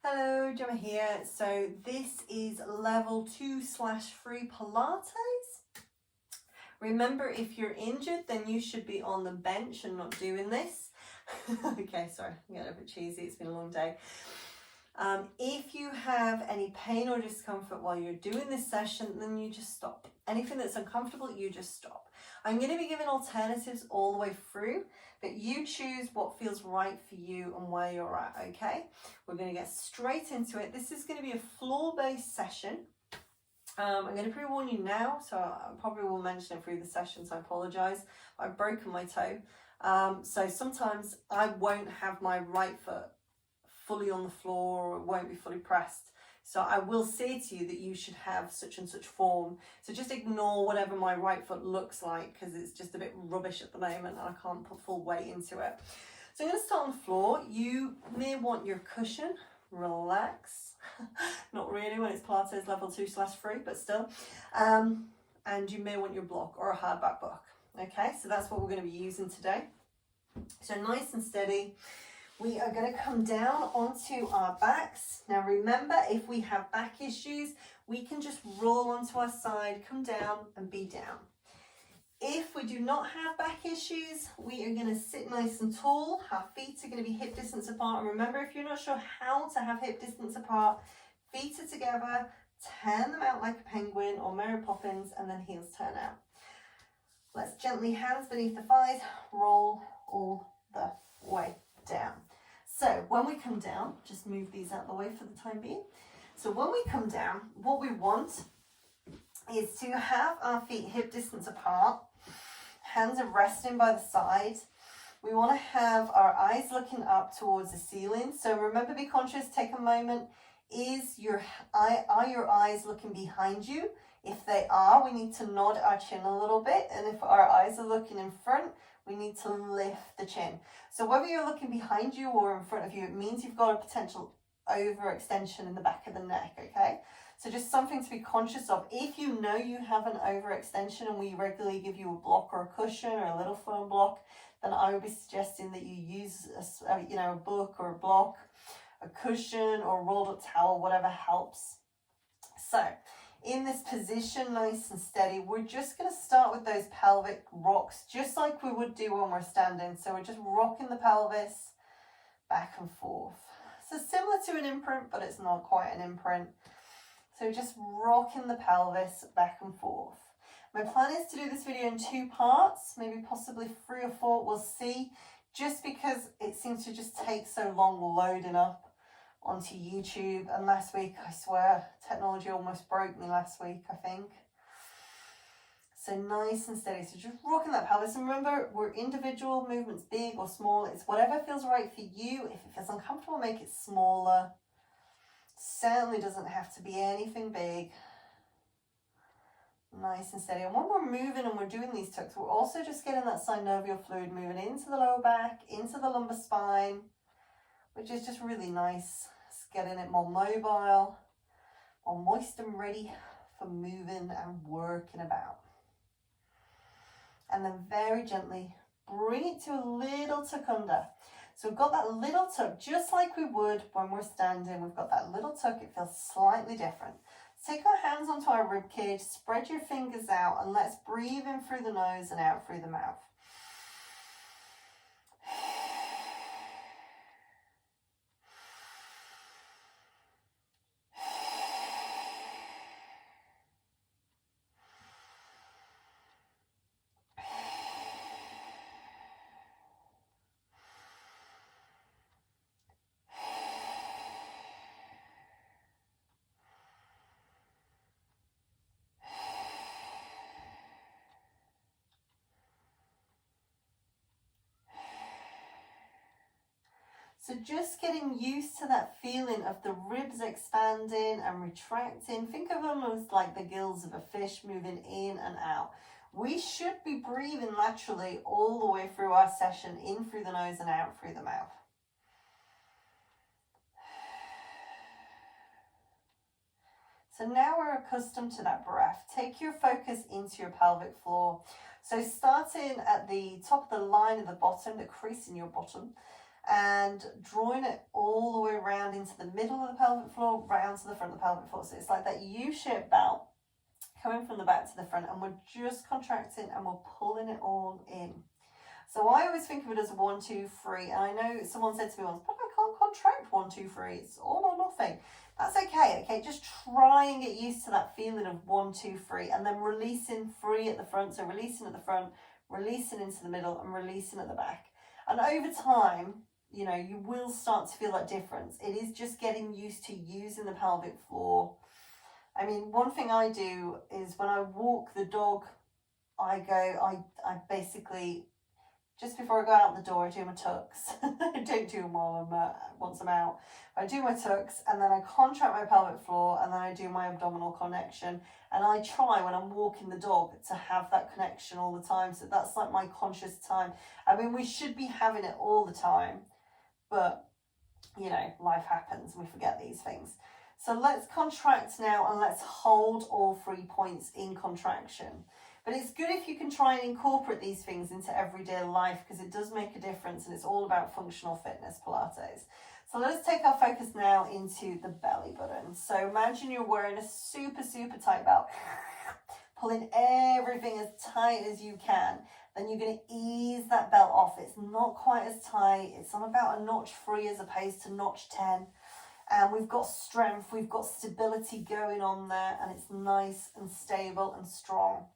Hello, Gemma here. So this is level 2/3 Pilates. Remember, if you're injured, then you should be on the bench and not doing this. Okay, sorry, I'm getting a bit cheesy. It's been a long day. If you have any pain or discomfort while you're doing this session, then you just stop. Anything that's uncomfortable, you just stop. I'm going to be giving alternatives all the way through, but you choose what feels right for you and where you're at, okay? We're going to get straight into it. This is going to be a floor-based session. I'm going to pre-warn you now, so I probably will mention it through the session, so I apologise. I've broken my toe, so sometimes I won't have my right foot fully on the floor, or it won't be fully pressed. So I will say to you that you should have such and such form. So just ignore whatever my right foot looks like, because it's just a bit rubbish at the moment and I can't put full weight into it. So I'm going to start on the floor. You may want your cushion. Relax. Not really when it's Pilates level 2/3, but still. And you may want your block or a hardback book. Okay, so that's what we're going to be using today. So nice and steady. We are going to come down onto our backs. Now remember, if we have back issues, we can just roll onto our side, come down and be down. If we do not have back issues, we are going to sit nice and tall. Our feet are going to be hip distance apart. And remember, if you're not sure how to have hip distance apart, feet are together, turn them out like a penguin or Mary Poppins, and then heels turn out. Let's gently, hands beneath the thighs, roll all the way down. So when we come down, just move these out of the way for the time being. So when we come down, what we want is to have our feet hip distance apart, hands are resting by the side. We want to have our eyes looking up towards the ceiling. So remember, be conscious, take a moment. Are your eyes looking behind you? If they are, we need to nod our chin a little bit. And if our eyes are looking in front, we need to lift the chin. So whether you're looking behind you or in front of you, it means you've got a potential overextension in the back of the neck, okay? So just something to be conscious of. If you know you have an overextension and we regularly give you a block or a cushion or a little foam block, then I would be suggesting that you use a book or a block, a cushion or a rolled up towel, whatever helps. So in this position, nice and steady, we're just going to start with those pelvic rocks, just like we would do when we're standing. So we're just rocking the pelvis back and forth. So similar to an imprint, but it's not quite an imprint. So just rocking the pelvis back and forth. My plan is to do this video in 2 parts, maybe possibly 3 or 4, we'll see, just because it seems to just take so long loading up onto YouTube. And last week, I swear, technology almost broke me last week, I think. So nice and steady. So just rocking that pelvis. And remember, we're individual movements, big or small. It's whatever feels right for you. If it feels uncomfortable, make it smaller. Certainly doesn't have to be anything big. Nice and steady. And when we're moving and we're doing these tucks, we're also just getting that synovial fluid moving into the lower back, into the lumbar spine, which is just really nice. It's getting it more mobile, more moist and ready for moving and working about. And then very gently bring it to a little tuck under. So we've got that little tuck, just like we would when we're standing. We've got that little tuck. It feels slightly different. Take our hands onto our rib cage, spread your fingers out, and let's breathe in through the nose and out through the mouth. So just getting used to that feeling of the ribs expanding and retracting. Think of them as like the gills of a fish moving in and out. We should be breathing laterally all the way through our session, in through the nose and out through the mouth. So now we're accustomed to that breath. Take your focus into your pelvic floor. So starting at the top of the line of the bottom, the crease in your bottom, and drawing it all the way around into the middle of the pelvic floor, round to the front of the pelvic floor. So it's like that U-shaped belt coming from the back to the front, and we're just contracting and we're pulling it all in. So I always think of it as 1, 2, 3. And I know someone said to me once, but I can't contract 1, 2, 3. It's all or nothing. That's okay. Okay, just try and get used to that feeling of 1, 2, 3, and then releasing 3 at the front. So releasing at the front, releasing into the middle, and releasing at the back. And over time, you know, you will start to feel that difference. It is just getting used to using the pelvic floor. I mean, one thing I do is when I walk the dog, I basically, just before I go out the door, I do my tucks. I don't do them once I'm out. I do my tucks, and then I contract my pelvic floor, and then I do my abdominal connection. And I try when I'm walking the dog to have that connection all the time. So that's like my conscious time. I mean, we should be having it all the time, but you know, life happens and we forget these things. So let's contract now, and let's hold all 3 points in contraction. But it's good if you can try and incorporate these things into everyday life, because it does make a difference, and it's all about functional fitness, Pilates. So let's take our focus now into the belly button. So imagine you're wearing a super, super tight belt, pulling everything as tight as you can. Then you're going to ease that belt off. It's not quite as tight. It's on about a notch 3 as opposed to notch 10. And we've got strength, we've got stability going on there, and it's nice and stable and strong.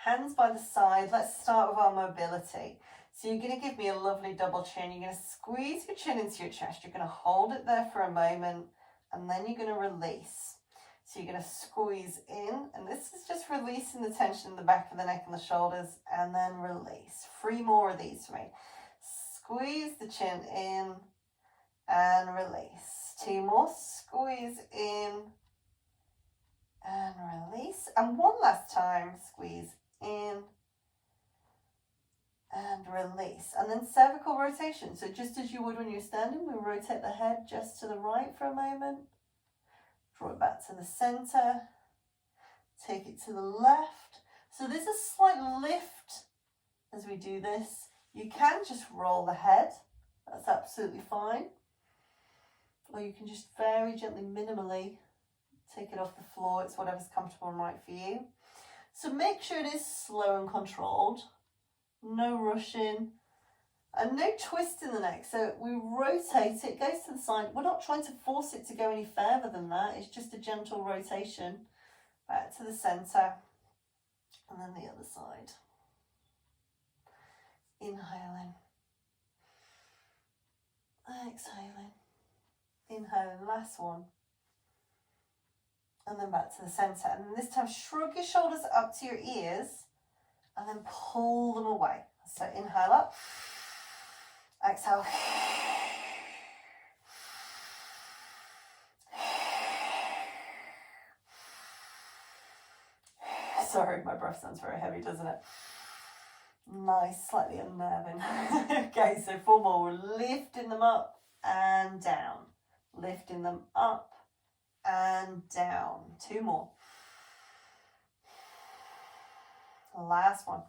Hands by the side. Let's start with our mobility. So you're going to give me a lovely double chin. You're going to squeeze your chin into your chest. You're going to hold it there for a moment, and then you're going to release. So you're going to squeeze in, and this is just releasing the tension in the back of the neck and the shoulders, and then release. 3 more of these for me. Squeeze the chin in and release. 2 more. Squeeze in and release. And one last time. Squeeze in and release. And then cervical rotation. So just as you would when you're standing, we rotate the head just to the right for a moment. Draw it back to the center. Take it to the left. So there's a slight lift as we do this. You can just roll the head. That's absolutely fine. Or you can just very gently, minimally take it off the floor. It's whatever's comfortable and right for you. So make sure it is slow and controlled. No rushing. And no twist in the neck. So we rotate it, goes to the side. We're not trying to force it to go any further than that. It's just a gentle rotation. Back to the center. And then the other side. Inhaling. Exhaling. Inhaling, last one. And then back to the center. And then this time, shrug your shoulders up to your ears and then pull them away. So inhale up, exhale. Sorry, my breath sounds very heavy, doesn't it? Nice, slightly unnerving. Okay, so 4 more. We're lifting them up and down. Lifting them up and down. 2 more. Last one.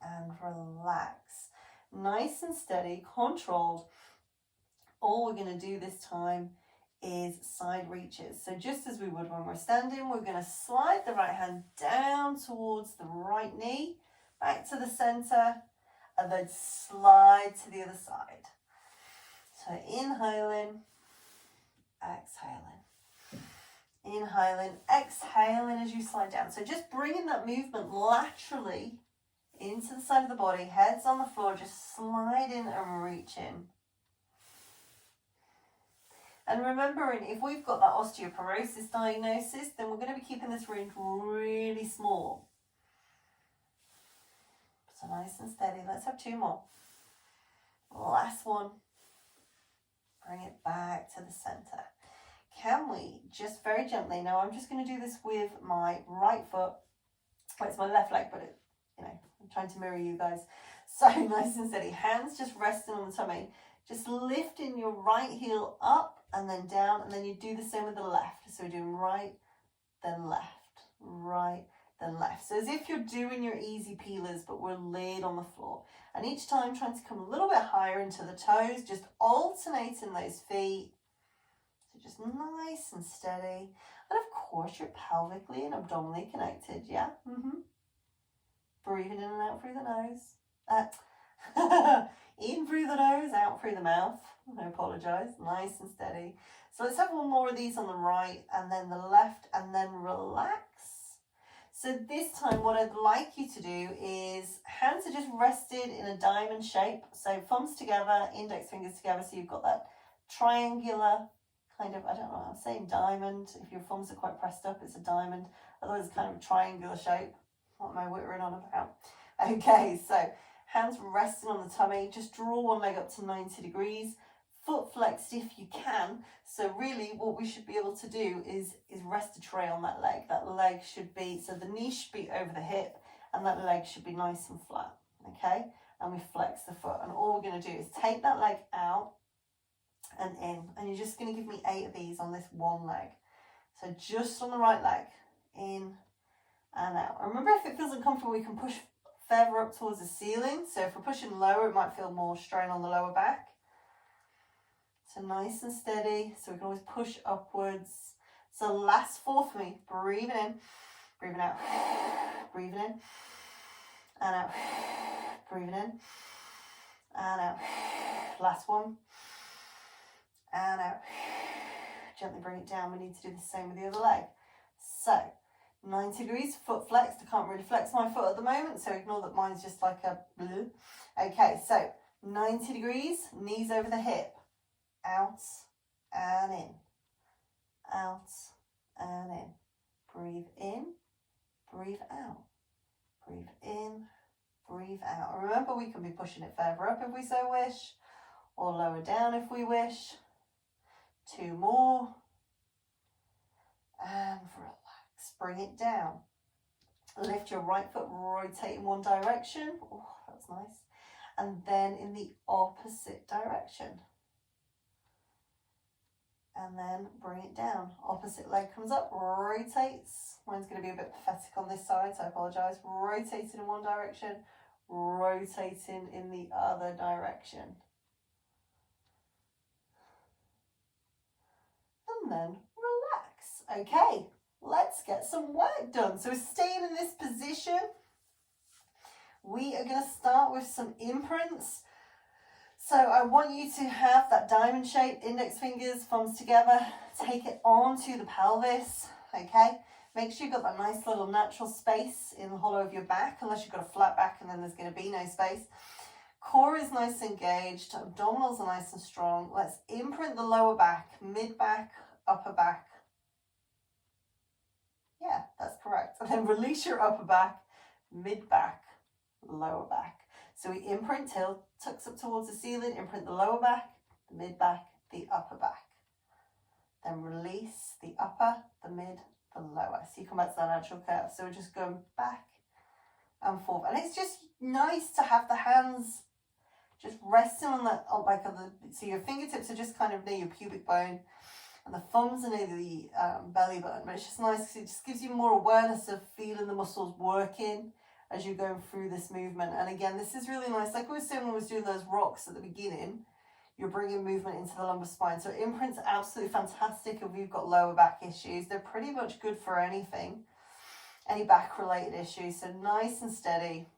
And relax. Nice and steady, controlled. All we're going to do this time is side reaches. So just as we would when we're standing, we're going to slide the right hand down towards the right knee, back to the center, and then slide to the other side. So inhaling, exhaling. Inhaling, exhaling as you slide down. So just bringing that movement laterally into the side of the body, heads on the floor, just sliding and reaching. And remembering, if we've got that osteoporosis diagnosis, then we're going to be keeping this range really small. So nice and steady. Let's have 2 more. Last one. Bring it back to the center. Can we just very gently, now I'm just going to do this with my right foot. Well, it's my left leg, but I'm trying to mirror you guys. So nice and steady. Hands just resting on the tummy. Just lifting your right heel up and then down, and then you do the same with the left. So we're doing right, then left, right, then left. So as if you're doing your easy peelers, but we're laid on the floor. And each time trying to come a little bit higher into the toes, just alternating those feet. So just nice and steady. And of course, you're pelvically and abdominally connected, yeah? Breathing in and out through the nose. In through the nose, out through the mouth. I apologise. Nice and steady. So let's have one more of these on the right and then the left, and then relax. So this time what I'd like you to do is hands are just rested in a diamond shape. So thumbs together, index fingers together. So you've got that triangular kind of, I don't know, I'm saying diamond. If your thumbs are quite pressed up, it's a diamond. Otherwise it's kind of a triangular shape. What am I whittering on about? Okay, so hands resting on the tummy. Just draw one leg up to 90 degrees. Foot flexed if you can. So really what we should be able to do is rest a tray on that leg. That leg should be, so the knee should be over the hip and that leg should be nice and flat, okay? And we flex the foot, and all we're going to do is take that leg out and in, and you're just going to give me 8 of these on this one leg. So just on the right leg, in and out. And remember, if it feels uncomfortable, we can push further up towards the ceiling. So if we're pushing lower, it might feel more strain on the lower back. So nice and steady, so we can always push upwards. So last 4 for me, breathing in, breathing out, breathing in, and out, breathing in, and out. Last one, and out. Gently bring it down. We need to do the same with the other leg. So 90 degrees, foot flexed. I can't really flex my foot at the moment, so ignore that mine's just like a blue. Okay, so 90 degrees, knees over the hip. Out and in, out and in. Breathe in, breathe out, breathe in, breathe out. And remember, we can be pushing it further up if we so wish, or lower down if we wish. 2 more, and relax. Bring it down. Lift your right foot, rotate in one direction. Oh, that's nice. And then in the opposite direction. And then bring it down. Opposite leg comes up, rotates. Mine's going to be a bit pathetic on this side, so I apologise. Rotating in one direction, rotating in the other direction. And then relax. Okay, let's get some work done. So staying in this position, we are going to start with some imprints. So I want you to have that diamond shape, index fingers, thumbs together, take it onto the pelvis, okay? Make sure you've got that nice little natural space in the hollow of your back, unless you've got a flat back and then there's going to be no space. Core is nice and engaged, abdominals are nice and strong. Let's imprint the lower back, mid back, upper back. Yeah, that's correct. And then release your upper back, mid back, lower back. So we imprint till, tucks up towards the ceiling, imprint the lower back, the mid back, the upper back. Then release the upper, the mid, the lower. So you come back to that natural curve. So we're just going back and forth. And it's just nice to have the hands just resting on that, so your fingertips are just kind of near your pubic bone and the thumbs are near the belly button. But it's just nice because it just gives you more awareness of feeling the muscles working as you're going through this movement. And again, this is really nice. Like we were saying when we was doing those rocks at the beginning, you're bringing movement into the lumbar spine. So imprints are absolutely fantastic if you've got lower back issues. They're pretty much good for anything, any back related issues. So nice and steady,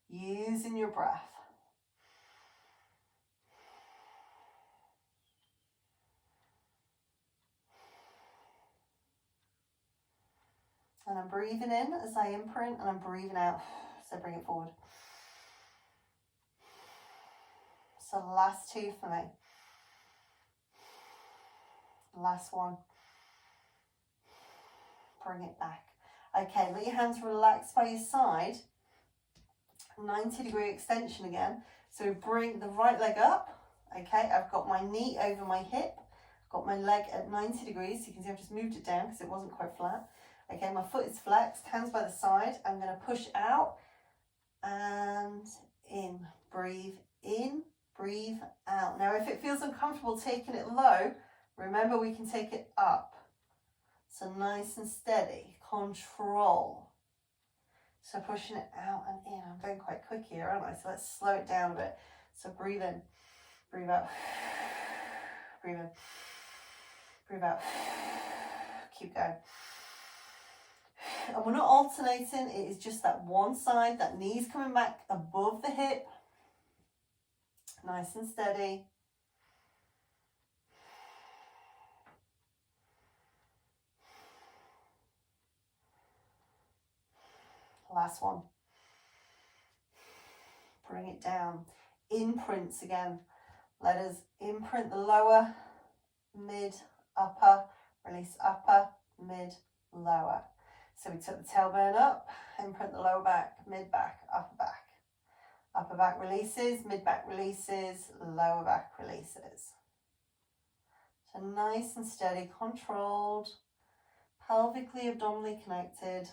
using your breath. And I'm breathing in as I imprint, and I'm breathing out, so bring it forward. So last 2 for me. Last one. Bring it back. Okay, let your hands relax by your side. 90-degree extension again. So bring the right leg up. Okay, I've got my knee over my hip. I've got my leg at 90 degrees. You can see I've just moved it down because it wasn't quite flat. Okay, my foot is flexed, hands by the side. I'm going to push out and in. Breathe in, breathe out. Now, if it feels uncomfortable taking it low, remember we can take it up. So nice and steady, control. So pushing it out and in. I'm going quite quick here, aren't I? So let's slow it down a bit. So breathe in, breathe out, breathe in, breathe out. Keep going. And we're not alternating, it is just that one side, that knee's coming back above the hip. Nice and steady. Last one. Bring it down. Imprints again. Let us imprint the lower, mid, upper, release upper, mid, lower. So we took the tailbone up, imprint the lower back, mid back, upper back. Upper back releases, mid back releases, lower back releases. So nice and steady, controlled, pelvically, abdominally connected.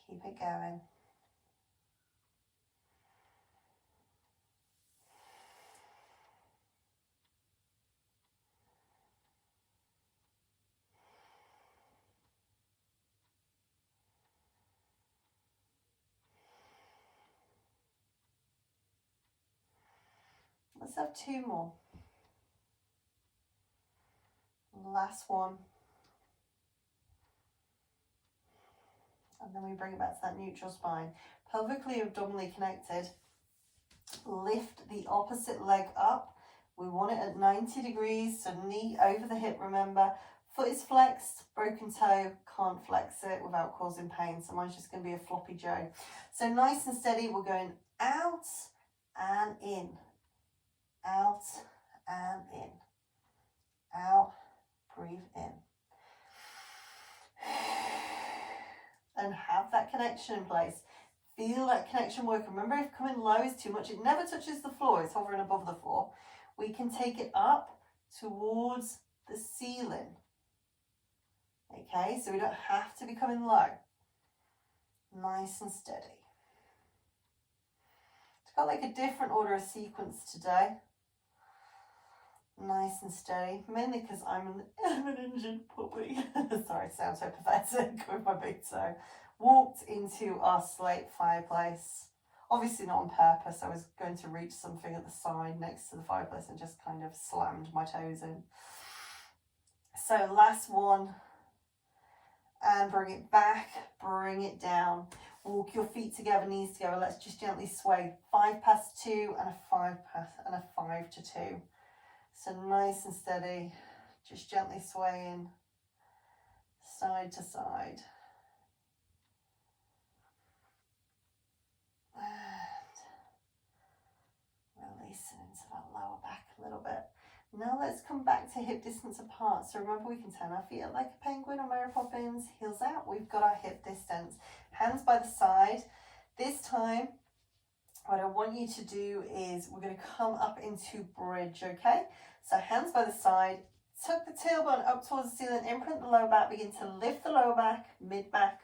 Keep it going. Let's have two more. Last one. And then we bring it back to that neutral spine. Pelvically, abdominally connected. Lift the opposite leg up. We want it at 90 degrees, so knee over the hip, remember. Foot is flexed, broken toe, can't flex it without causing pain. So mine's just going to be a floppy Joe. So nice and steady, we're going out and in. Out and in. Out, breathe in. And have that connection in place. Feel that connection work. Remember, if coming low is too much, it never touches the floor, it's hovering above the floor. We can take it up towards the ceiling. Okay, so we don't have to be coming low. Nice and steady. It's got like a different order of sequence today. Nice and steady, mainly because I'm an injured puppy. Sorry, it sounds so pathetic with my big toe. Walked into our slate fireplace. Obviously not on purpose. I was going to reach something at the side next to the fireplace and just kind of slammed my toes in. So last one. And bring it back, bring it down. Walk your feet together, knees together. Let's just gently sway. 5 past 2 and a 5 past and a 5 to 2. So nice and steady, just gently swaying side to side. And releasing into that lower back a little bit. Now let's come back to hip distance apart. So remember, we can turn our feet up like a penguin or Mary Poppins, heels out. We've got our hip distance. Hands by the side. This time, what I want you to do is we're going to come up into bridge, okay? So hands by the side, tuck the tailbone up towards the ceiling, imprint the lower back, begin to lift the lower back, mid back,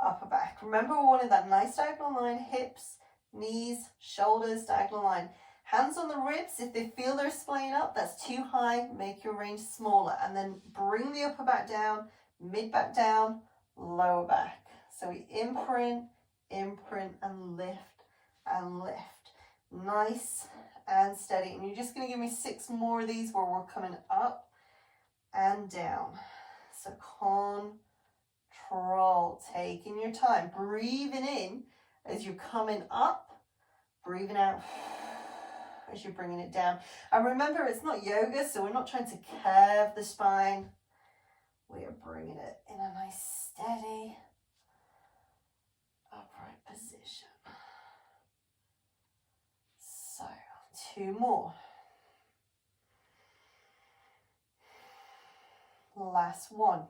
upper back. Remember, we're wanting that nice diagonal line, hips, knees, shoulders, diagonal line. Hands on the ribs, if they feel they're splaying up, that's too high, make your range smaller. And then bring the upper back down, mid back down, lower back. So we imprint, and lift, and lift. Nice and steady. And you're just going to give me 6 more of these where we're coming up and down. So control, taking your time, breathing in as you're coming up, breathing out as you're bringing it down. And remember, it's not yoga, so we're not trying to curve the spine. We are bringing it in a nice steady upright position. So 2 more. Last one.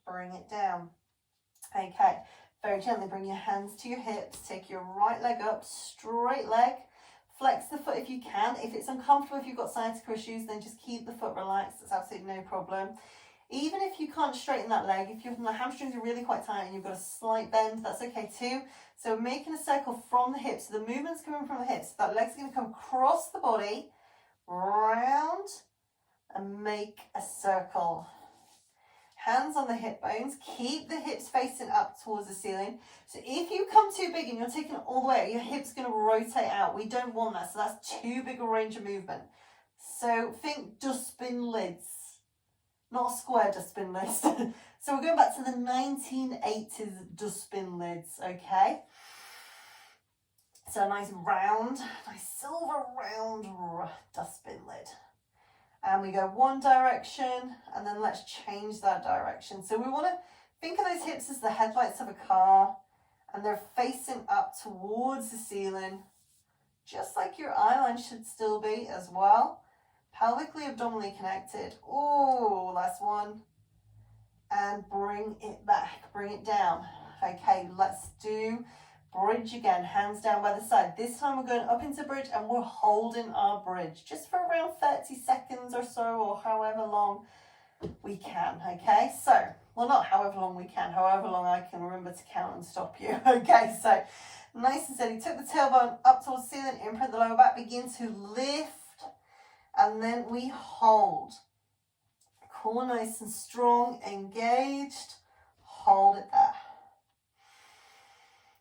Bring it down. Okay, very gently bring your hands to your hips. Take your right leg up, straight leg. Flex the foot if you can. If it's uncomfortable, if you've got sciatica issues, then just keep the foot relaxed. It's absolutely no problem. Even if you can't straighten that leg, if your hamstrings are really quite tight and you've got a slight bend, that's okay too. So we're making a circle from the hips. So the movement's coming from the hips. That leg's going to come across the body, round, and make a circle. Hands on the hip bones. Keep the hips facing up towards the ceiling. So if you come too big and you're taking it all the way, your hip's going to rotate out. We don't want that. So that's too big a range of movement. So think dustbin lids. Not a square dustbin lid. So we're going back to the 1980s dustbin lids, okay? So a nice round, nice silver round dustbin lid. And we go one direction, and then let's change that direction. So we want to think of those hips as the headlights of a car, and they're facing up towards the ceiling, just like your eye line should still be as well. Pelvically, abdominally connected. Oh, last one. And bring it back, bring it down. Okay, let's do bridge again, hands down by the side. This time we're going up into bridge and we're holding our bridge just for around 30 seconds or so, or however long we can, okay? So, well, not however long we can, however long I can remember to count and stop you, okay? So, nice and steady. Took the tailbone up towards the ceiling, imprint the lower back, begin to lift. And then we hold. Core nice and strong, engaged. Hold it there.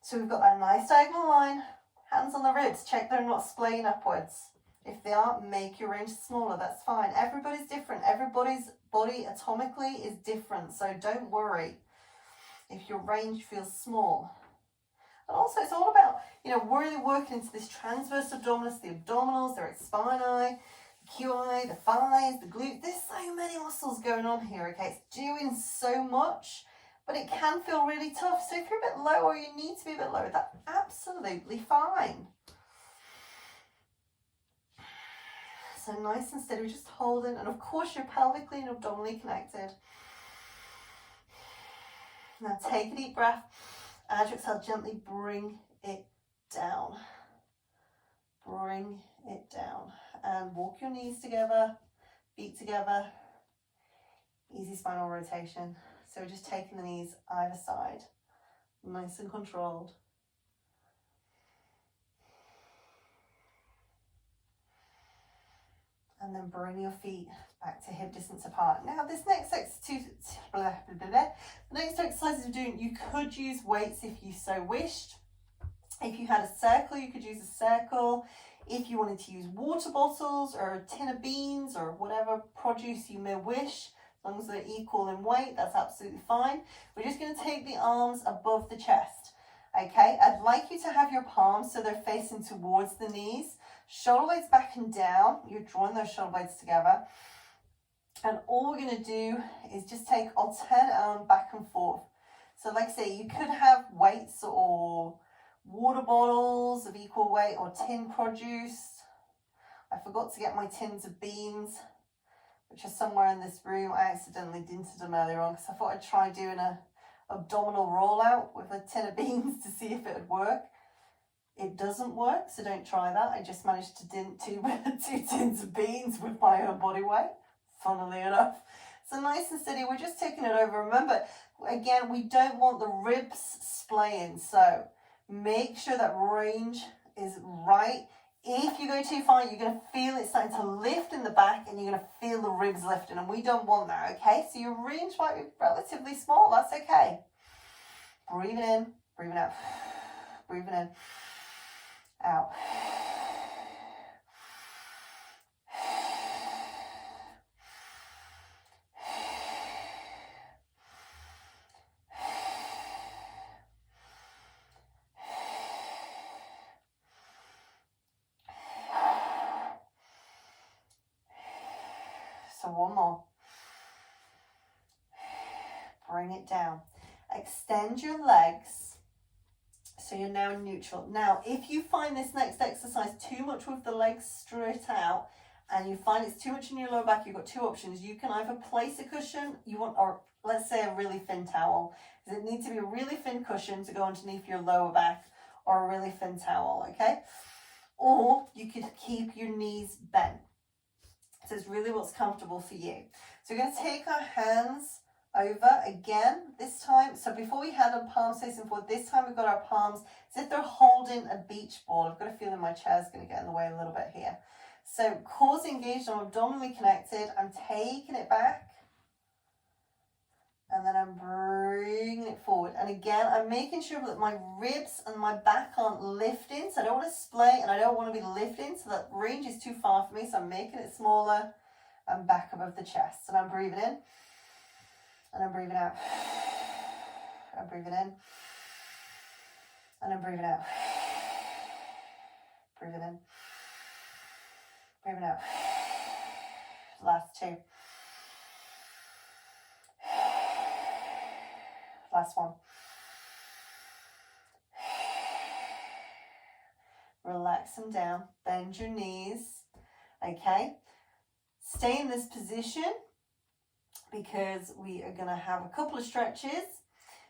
So we've got that nice diagonal line. Hands on the ribs. Check they're not splaying upwards. If they are, make your range smaller. That's fine. Everybody's different. Everybody's body atomically is different. So don't worry if your range feels small. And also it's all about, really working into this transverse abdominis, the abdominals, the rectus spinae, QI, the thighs, the glutes. There's so many muscles going on here, okay? It's doing so much, but it can feel really tough. So if you're a bit low or you need to be a bit lower, that's absolutely fine. So nice and steady, we're just holding, and of course you're pelvically and abdominally connected. Now take a deep breath. As you exhale, gently bring it down. Bring it down. And walk your knees together, feet together. Easy spinal rotation. So we're just taking the knees either side. Nice and controlled. And then bring your feet back to hip distance apart. Now this next exercise, the next exercises we're doing, you could use weights if you so wished. If you had a circle, you could use a circle. If you wanted to use water bottles or a tin of beans or whatever produce you may wish, as long as they're equal in weight, that's absolutely fine. We're just going to take the arms above the chest. Okay, I'd like you to have your palms so they're facing towards the knees. Shoulder blades back and down. You're drawing those shoulder blades together. And all we're going to do is just take alternate arm back and forth. So like I say, you could have weights or water bottles of equal weight or tin produce. I forgot to get my tins of beans, which are somewhere in this room. I accidentally dinted them earlier on because I thought I'd try doing a abdominal rollout with a tin of beans to see if it would work. It doesn't work, so don't try that. I just managed to dint two tins of beans with my own body weight, funnily enough. So nice and steady, we're just taking it over. Remember, again, we don't want the ribs splaying, so make sure that range is right. If you go too far, you're going to feel it starting to lift in the back and you're going to feel the ribs lifting, and we don't want that, okay? So your range might be relatively small, that's okay. Breathing in, breathing out, breathing in, out. So one more. Bring it down. Extend your legs so you're now neutral. Now, if you find this next exercise too much with the legs straight out and you find it's too much in your lower back, you've got two options. You can either place a cushion, or let's say a really thin towel. Does it need to be a really thin cushion to go underneath your lower back, or a really thin towel, okay? Or you could keep your knees bent. So it's really what's comfortable for you. So we're going to take our hands over again this time. So before we had our palms facing forward, this time we've got our palms as if they're holding a beach ball. I've got a feeling my chair's going to get in the way a little bit here. So core engaged, I'm abdominally connected. I'm taking it back. And then I'm bringing it forward. And again, I'm making sure that my ribs and my back aren't lifting. So I don't want to splay and I don't want to be lifting. So that range is too far for me. So I'm making it smaller and back above the chest. And I'm breathing in. And I'm breathing out. I'm breathing in. And I'm breathing out. Breathing in. Breathing out. Last two. Last one. Relax them down. Bend your knees. Okay. Stay in this position because we are going to have a couple of stretches.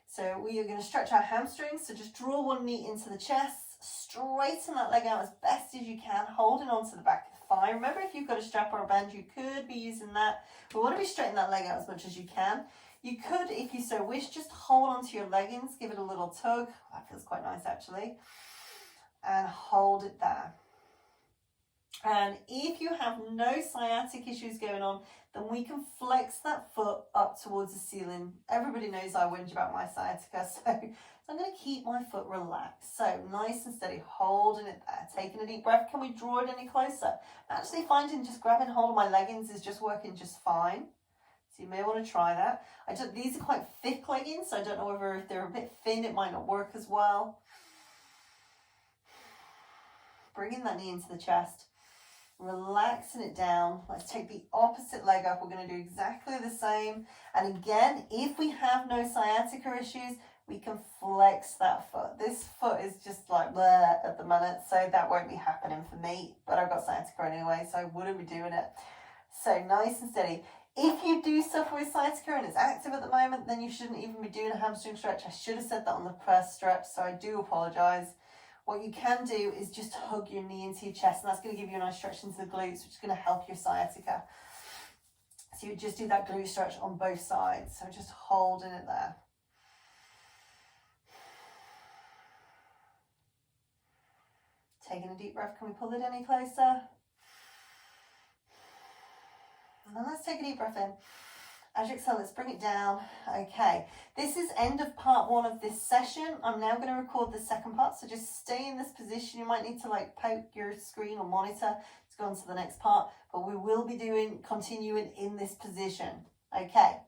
So we are going to stretch our hamstrings. So just draw one knee into the chest. Straighten that leg out as best as you can, holding onto the back of the thigh. Remember, if you've got a strap or a band, you could be using that. We want to be straightening that leg out as much as you can. You could, if you so wish, just hold onto your leggings, give it a little tug. That feels quite nice, actually. And hold it there. And if you have no sciatic issues going on, then we can flex that foot up towards the ceiling. Everybody knows I whinge about my sciatica, so I'm going to keep my foot relaxed. So nice and steady, holding it there, taking a deep breath. Can we draw it any closer? I'm actually finding just grabbing hold of my leggings is just working just fine. So you may want to try that. These are quite thick leggings, so I don't know whether if they're a bit thin, it might not work as well. Bringing that knee into the chest, relaxing it down. Let's take the opposite leg up. We're going to do exactly the same. And again, if we have no sciatica issues, we can flex that foot. This foot is just like bleh at the minute, so that won't be happening for me. But I've got sciatica anyway, so I wouldn't be doing it. So nice and steady. If you do suffer with sciatica and it's active at the moment, then you shouldn't even be doing a hamstring stretch. I should have said that on the first stretch, so I do apologise. What you can do is just hug your knee into your chest, and that's going to give you a nice stretch into the glutes, which is going to help your sciatica. So you just do that glute stretch on both sides. So just holding it there. Taking a deep breath. Can we pull it any closer? And then let's take a deep breath in. As you exhale, let's bring it down. Okay, this is end of part one of this session. I'm now going to record the second part, so just stay in this position. You might need to like poke your screen or monitor to go on to the next part, but we will be continuing in this position. Okay.